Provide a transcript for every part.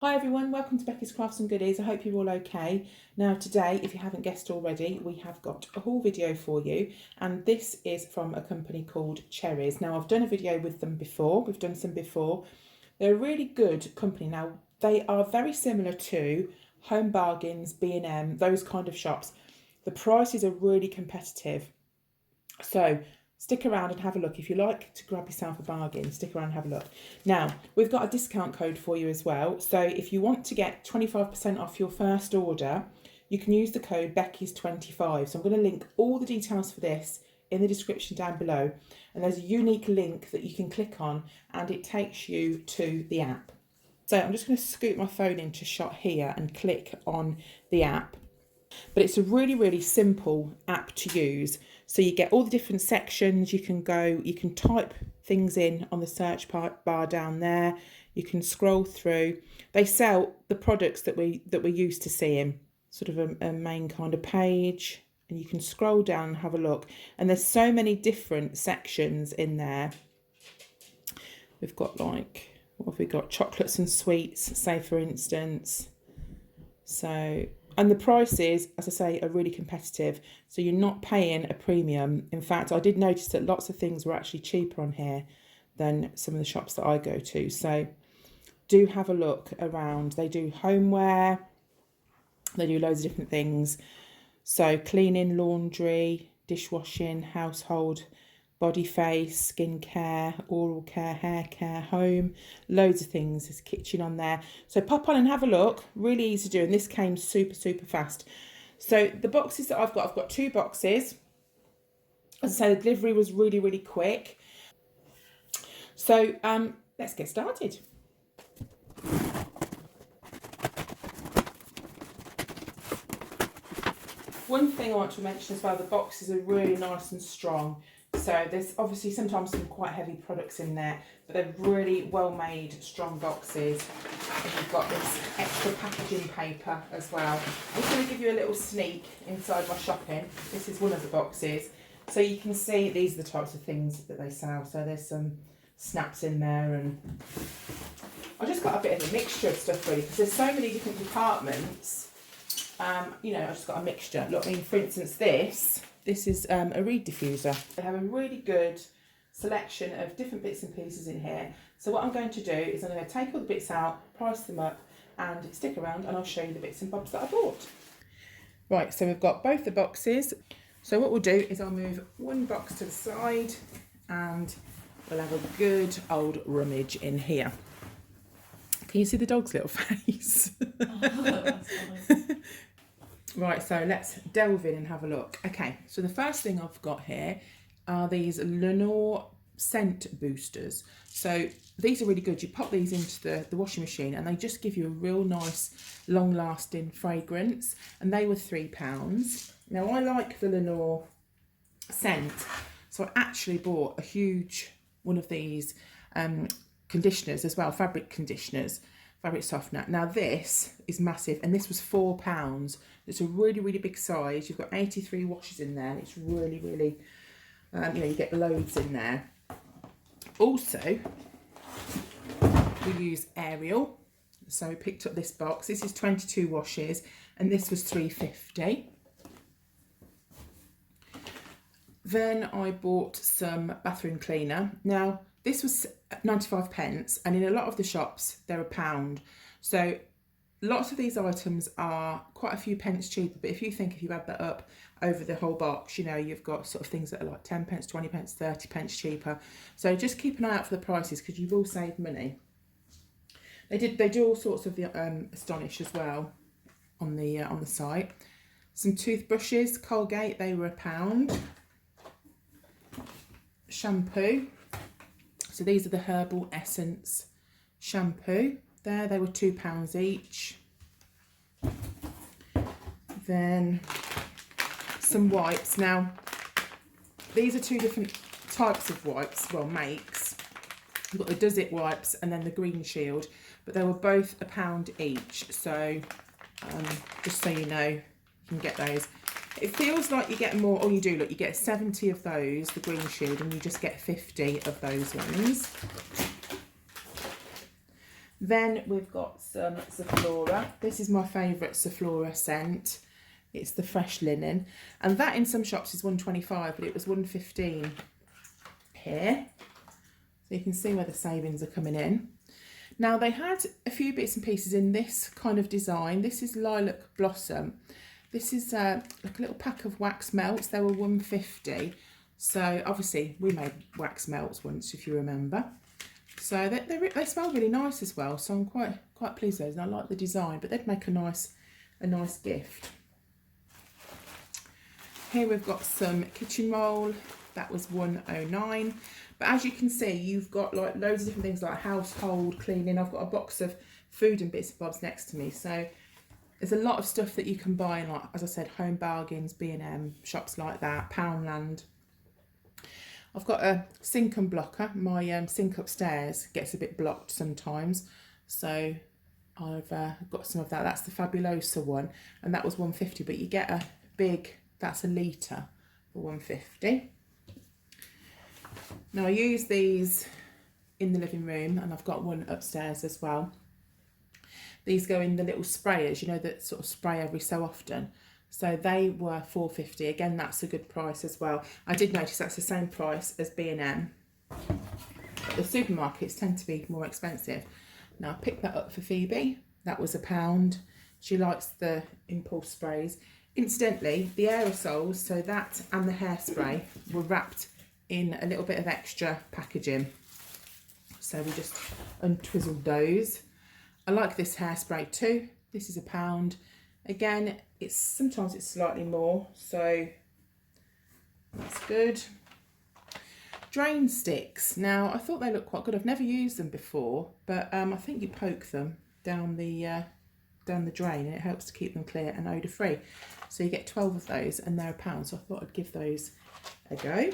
Hi everyone, welcome to Becky's Crafts and Goodies. I hope you're all okay. Now today, if you haven't guessed already, we have got a haul video for you, and this is from a company called CHERRYZ. Now I've done a video with them before, we've done some before. They're a really good company. Now they are very similar to Home Bargains, B&M, those kind of shops. The prices are really competitive. So stick around and have a look. If you like to grab yourself a bargain, stick around and have a look. Now, we've got a discount code for you as well. So if you want to get 25% off your first order, you can use the code Becky's25. So I'm going to link all the details for this in the description down below. And there's a unique link that you can click on and it takes you to the app. So I'm just going to scoot my phone into shot here and click on the app. But it's a really, really simple app to use. So you get all the different sections. You can type things in on the search bar down there. You can scroll through. They sell the products that we're used to seeing, sort of a main kind of page. And you can scroll down and have a look. And there's so many different sections in there. We've got like, what have we got? Chocolates and sweets, say for instance. And the prices, as I say, are really competitive. So you're not paying a premium. In fact, I did notice that lots of things were actually cheaper on here than some of the shops that I go to. So do have a look around. They do homeware. They do loads of different things. So cleaning, laundry, dishwashing, household, body face, skincare, oral care, hair care, home, loads of things. There's kitchen on there. So pop on and have a look. Really easy to do. And this came super, super fast. So the boxes that I've got 2 boxes. As I say, the delivery was really, really quick. So let's get started. One thing I want to mention as well, the boxes are really nice and strong. So there's obviously sometimes some quite heavy products in there, but they're really well made, strong boxes. And you've got this extra packaging paper as well. I'm just going to give you a little sneak inside my shopping. This is one of the boxes. So you can see these are the types of things that they sell. So there's some snaps in there, and I just got a bit of a mixture of stuff really, because there's so many different departments. You know, I just got a mixture. Look, I mean, for instance, this is a reed diffuser. They have a really good selection of different bits and pieces in here. So what I'm going to do is I'm going to take all the bits out, price them up, and stick around, and I'll show you the bits and bobs that I bought. Right, so we've got both the boxes. So what we'll do is I'll move one box to the side, and we'll have a good old rummage in here. Can you see the dog's little face? Oh, that's funny. Right, so let's delve in and have a look. Okay, so the first thing I've got here are these Lenore scent boosters. So these are really good. You pop these into the washing machine and they just give you a real nice, long-lasting fragrance. And they were £3. Now, I like the Lenore scent, so I actually bought a huge one of these conditioners as well, fabric conditioners, fabric softener. Now this is massive, and this was £4. It's a really, really big size. You've got 83 washes in there. It's really, really, you know, you get loads in there. Also, we use Ariel. So we picked up this box. This is 22 washes, and this was £3.50. Then I bought some bathroom cleaner. Now, this was 95p, and in a lot of the shops, they're £1. So lots of these items are quite a few pence cheaper, but if you add that up over the whole box, you know, you've got sort of things that are like 10p, 20p, 30p cheaper. So just keep an eye out for the prices, because you will save money. They do all sorts of the Astonish as well on the site. Some toothbrushes, Colgate, they were £1. Shampoo. So these are the Herbal Essence shampoo. They were £2 each. Then some wipes. Now, these are 2 different types of wipes, well, makes. You've got the Does It wipes and then the Green Shield, but they were both £1 each. So just so you know, you can get those. It feels like you get more, or you do, look, you get 70 of those, the Green Shield, and you just get 50 of those ones. Then we've got some Zaflora. This is my favourite Zaflora scent. It's the fresh linen, and that in some shops is $1.25, but it was $1.15 here. So you can see where the savings are coming in. Now they had a few bits and pieces in this kind of design. This is Lilac Blossom. This is like a little pack of wax melts. They were $1.50. So obviously we made wax melts once, if you remember. So they smell really nice as well. So I'm quite pleased with those, and I like the design. But they'd make a nice gift. Here we've got some kitchen roll. That was $1.09. But as you can see, you've got like loads of different things like household cleaning. I've got a box of food and bits and bobs next to me. So there's a lot of stuff that you can buy in, like, as I said, Home Bargains, B&M, shops like that, Poundland. I've got a sink unblocker. My sink upstairs gets a bit blocked sometimes. So I've got some of that. That's the Fabulosa one. And that was $1.50. But you get a big, that's a litre for $1.50. Now I use these in the living room, and I've got one upstairs as well. These go in the little sprayers, you know, that sort of spray every so often. So they were $4.50. Again, that's a good price as well. I did notice that's the same price as B&M. But the supermarkets tend to be more expensive. Now I picked that up for Phoebe. That was £1. She likes the impulse sprays. Incidentally, the aerosols, so that and the hairspray, were wrapped in a little bit of extra packaging. So we just untwizzled those. I like this hairspray too. This is £1. Again, sometimes it's slightly more, so that's good. Drain sticks. Now I thought they looked quite good. I've never used them before, but I think you poke them down the drain, and it helps to keep them clear and odour free. So you get 12 of those, and they're £1. So I thought I'd give those a go.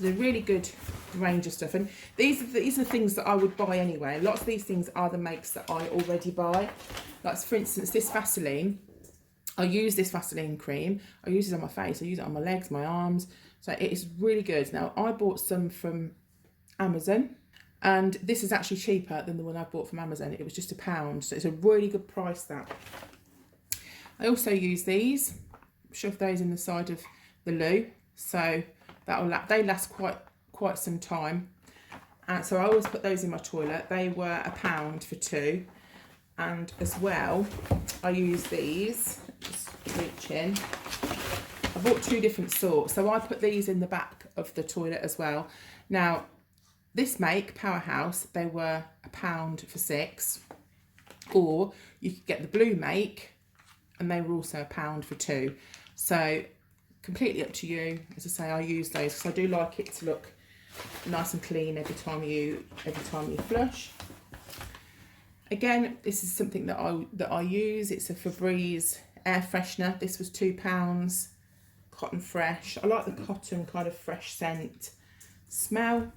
They're a really good range of stuff, and these are things that I would buy anyway. Lots of these things are the makes that I already buy. Like, for instance, this Vaseline. I use this Vaseline cream. I use it on my face. I use it on my legs, my arms. So it is really good. Now I bought some from Amazon, and this is actually cheaper than the one I bought from Amazon. It was just £1, so it's a really good price. That I also use these. Shove those in the side of the loo, so they last quite some time. And so I always put those in my toilet. They were £1 for 2. And as well, I use these. Just reach in. I bought 2 different sorts, so I put these in the back of the toilet as well. Now this make, Powerhouse, they were £1 for 6, or you could get the blue make, and they were also £1 for 2. So completely up to you. As I say, I use those because I do like it to look nice and clean every time you flush. Again, this is something that I use. It's a Febreze Air Freshener. This was £2, cotton fresh. I like the cotton kind of fresh scent smell.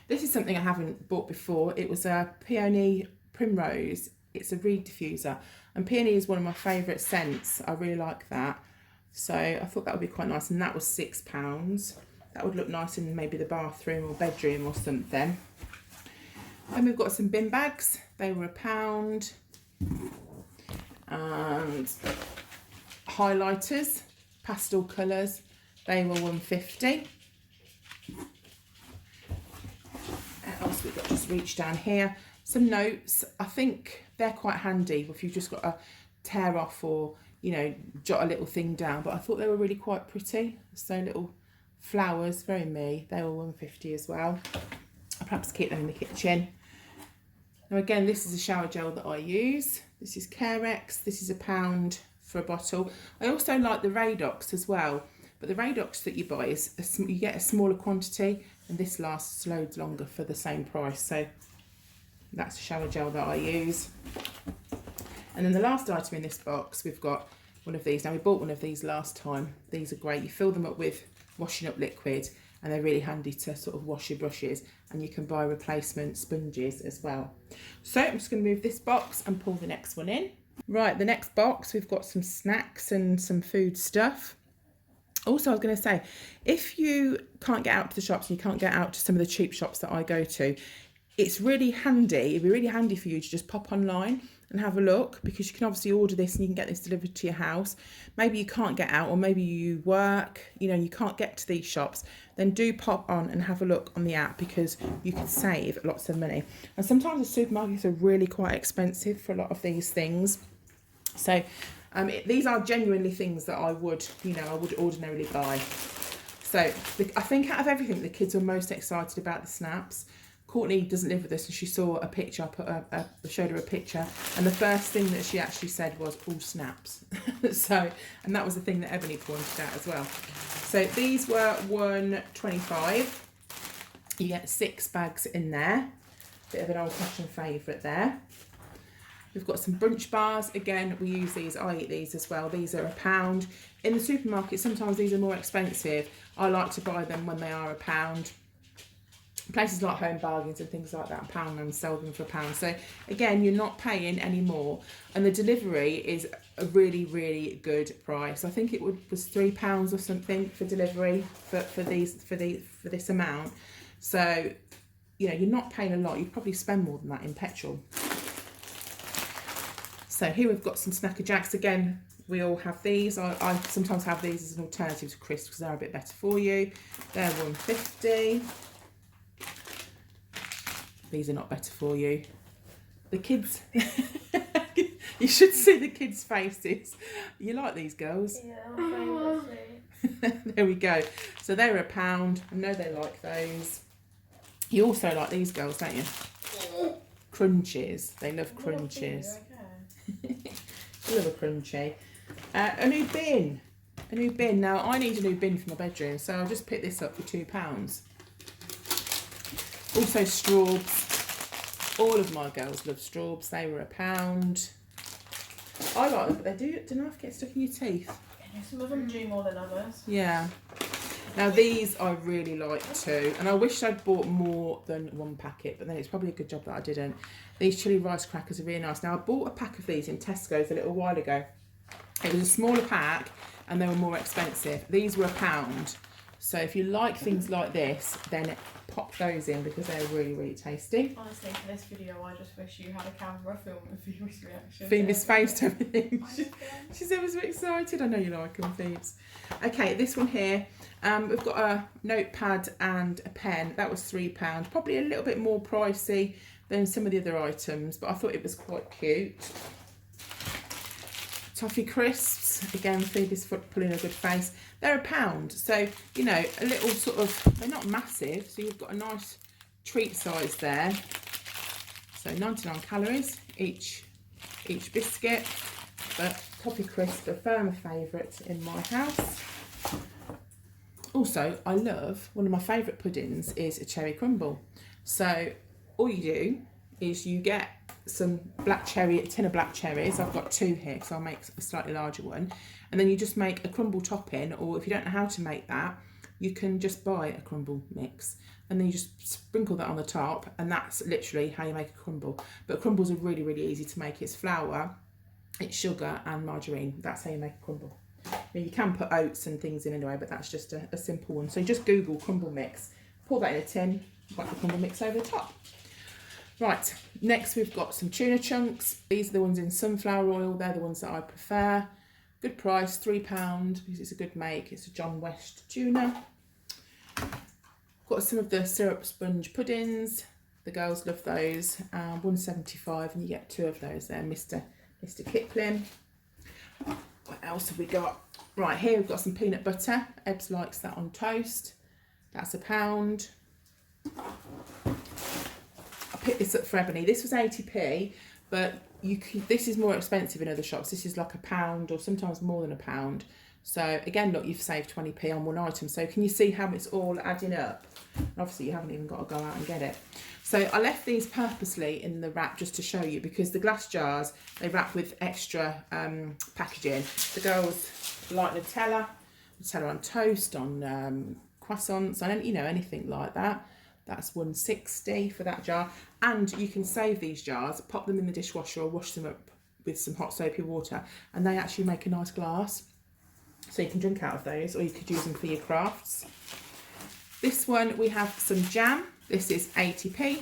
This is something I haven't bought before. It was a Peony Primrose. It's a reed diffuser, and peony is one of my favourite scents. I really like that. So I thought that would be quite nice, and that was £6. That would look nice in maybe the bathroom or bedroom or something. Then we've got some bin bags. They were £1. And highlighters, pastel colours, they were £1.50. What else we've got? Just reach down here. Some notes. I think they're quite handy if you've just got to tear off or, you know, jot a little thing down. But I thought they were really quite pretty. So little flowers, very me. They were £1.50 as well. I'll perhaps keep them in the kitchen. Now again, this is a shower gel that I use. This is CHERRYZ. This is £1 for a bottle. I also like the Radox as well, but the Radox that you buy is you get a smaller quantity, and this lasts loads longer for the same price. So that's a shower gel that I use. And then the last item in this box, we've got one of these. Now we bought one of these last time. These are great. You fill them up with washing up liquid, and they're really handy to sort of wash your brushes, and you can buy replacement sponges as well. So I'm just going to move this box and pull the next one in. Right, the next box, we've got some snacks and some food stuff. Also, I was going to say, if you can't get out to the shops and you can't get out to some of the cheap shops that I go to, it's really handy. It'd be really handy for you to just pop online and have a look, because you can obviously order this and you can get this delivered to your house. Maybe you can't get out, or maybe you work, you know, you can't get to these shops. Then do pop on and have a look on the app, because you can save lots of money. And sometimes the supermarkets are really quite expensive for a lot of these things. So these are genuinely things that I would, you know, I would ordinarily buy. So I think out of everything, the kids were most excited about the snaps. Courtney doesn't live with us, and she saw a picture. I showed her a picture, and the first thing that she actually said was, "All snaps." So, and that was the thing that Ebony pointed out as well. So these were $1.25. You get 6 bags in there. Bit of an old-fashioned favourite there. We've got some brunch bars. Again, we use these. I eat these as well. These are £1. In the supermarket, sometimes these are more expensive. I like to buy them when they are £1. Places like Home Bargains and things like that, £1 and sell them for £1. So again, you're not paying any more, and the delivery is a really, really good price. I think it was £3 or something for delivery for this amount. So you know, you're not paying a lot. You'd probably spend more than that in petrol. So here we've got some Snacker Jacks. Again, we all have these. I sometimes have these as an alternative to crisps because they're a bit better for you. They're $1.50. These are not better for you. The kids, you should see the kids' faces. You like these girls? Yeah, my favourite. There we go. So they're £1. I know they like those. You also like these girls, don't you? Crunchies. They love crunchies. I love a crunchy. A new bin. A new bin. Now, I need a new bin for my bedroom, so I'll just pick this up for £2. Also straws. All of my girls love straws. They were £1. I like them, but they do not get stuck in your teeth. Yeah, some of them do more than others. Yeah. Now these I really like too, and I wish I'd bought more than one packet, but then it's probably a good job that I didn't. These chili rice crackers are really nice. Now I bought a pack of these in Tesco's a little while ago. It was a smaller pack and they were more expensive. These were £1. So if you like things like this, then pop those in because they're really, really tasty. Honestly, for this video, I just wish you had a camera filming Phoebe's reaction. Phoebe's face to everything. She's ever so excited. I know you like them, Phoebes. Okay, this one here. We've got a notepad and a pen. That was £3. Probably a little bit more pricey than some of the other items, but I thought it was quite cute. Toffee Crisps. Again, Phoebe's pulling a good face. They're £1. So, you know, a little sort of, they're not massive. So you've got a nice treat size there. So 99 calories each biscuit. But Toffee Crisps are firm favourite in my house. Also, I love, one of my favourite puddings is a cherry crumble. So all you do is you get some black cherry, a tin of black cherries. I've got 2 here because I'll make a slightly larger one. And then you just make a crumble topping, or if you don't know how to make that, you can just buy a crumble mix. And then you just sprinkle that on the top, and that's literally how you make a crumble. But crumbles are really, really easy to make. It's flour, it's sugar and margarine. That's how you make a crumble. Now, you can put oats and things in anyway, but that's just a simple one. So just Google crumble mix, pour that in a tin, whack the crumble mix over the top. Right, next we've got some tuna chunks. These are the ones in sunflower oil. They're the ones that I prefer. Good price, £3, because it's a good make. It's a John West tuna. Got some of the syrup sponge puddings. The girls love those. $1.75, and you get 2 of those there, Mr. Kipling. What else have we got? Right, here we've got some peanut butter. Ebbs likes that on toast. That's £1. I picked this up for Ebony. This was 80p, but this is more expensive in other shops. This is like £1 or sometimes more than £1. So again, look, you've saved 20p on one item. So can you see how it's all adding up? And obviously you haven't even got to go out and get it. So I left these purposely in the wrap just to show you, because the glass jars, they wrap with extra packaging. The girls like Nutella on toast, on croissants, and you know, anything like that. That's $1.60 for that jar. And you can save these jars, pop them in the dishwasher or wash them up with some hot soapy water, and they actually make a nice glass. So you can drink out of those, or you could use them for your crafts. This one, we have some jam. This is 80p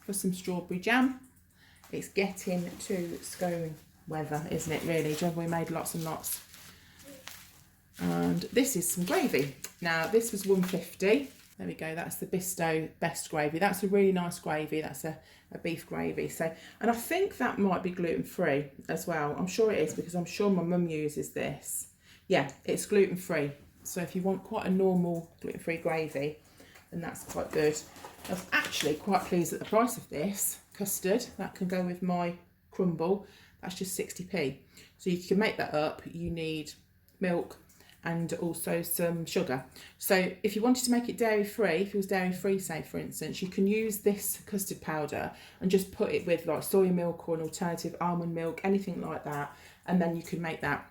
for some strawberry jam. It's getting to scone weather, isn't it, really? Do you remember we made lots and lots? And this is some gravy. Now, this was £1.50. There we go, that's the Bisto Best Gravy. That's a really nice gravy. That's a beef gravy. So, and I think that might be gluten-free as well. I'm sure it is, because I'm sure my mum uses this. Yeah, it's gluten-free. So if you want quite a normal gluten-free gravy, then that's quite good. I was actually quite pleased at the price of this. Custard, that can go with my Crumble. That's just 60p. So you can make that up. You need milk and also some sugar. So if you wanted to make it dairy free, if it was dairy free, say for instance, you can use this custard powder and just put it with like soy milk or an alternative almond milk, anything like that, and then you can make that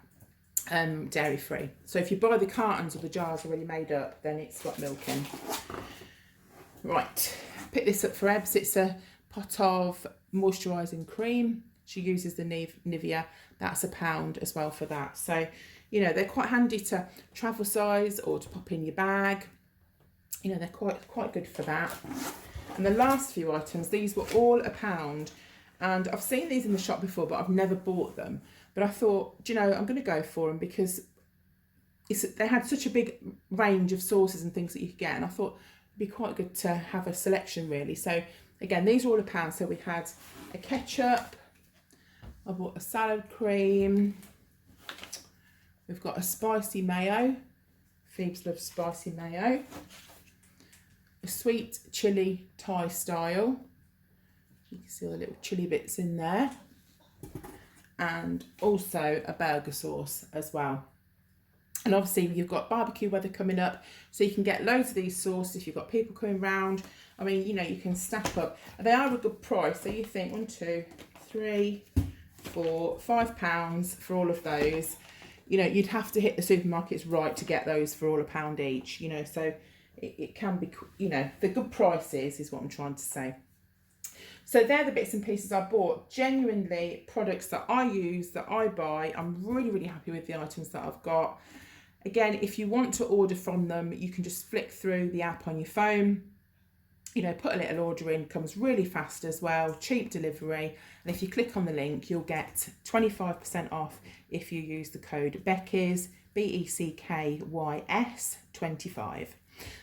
dairy free. So if you buy the cartons or the jars already made up, then it's got milk in. Right, pick this up for Ebbs. It's a pot of moisturising cream. She uses the Nivea. That's £1 as well for that. So, you know, they're quite handy to travel size or to pop in your bag. You know, they're quite good for that. And the last few items, these were all £1. And I've seen these in the shop before, but I've never bought them. But I thought, do you know, I'm going to go for them because they had such a big range of sauces and things that you could get. And I thought it'd be quite good to have a selection, really. So, again, these are all £1. So we had a ketchup. I bought a salad cream. We've got a spicy mayo. Phoebe's loves spicy mayo. A sweet chilli Thai style. You can see all the little chilli bits in there. And also a burger sauce as well. And obviously you've got barbecue weather coming up, so you can get loads of these sauces if you've got people coming round. I mean, you know, you can stack up. They are a good price, so you think 1, 2, 3, 4, £5 for all of those. You know, you'd have to hit the supermarkets right to get those for all £1 each, you know, so it can be, you know, the good prices is what I'm trying to say. So they're the bits and pieces I bought. Genuinely products that I use, that I buy. I'm really, really happy with the items that I've got. Again, if you want to order from them, you can just flick through the app on your phone. You know, put a little order in, comes really fast as well, cheap delivery. And if you click on the link, you'll get 25% off if you use the code Becky's, BECKYS 25.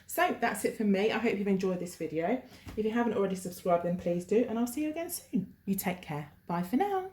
So that's it from me. I hope you've enjoyed this video. If you haven't already subscribed, then please do, and I'll see you again soon. You take care. Bye for now.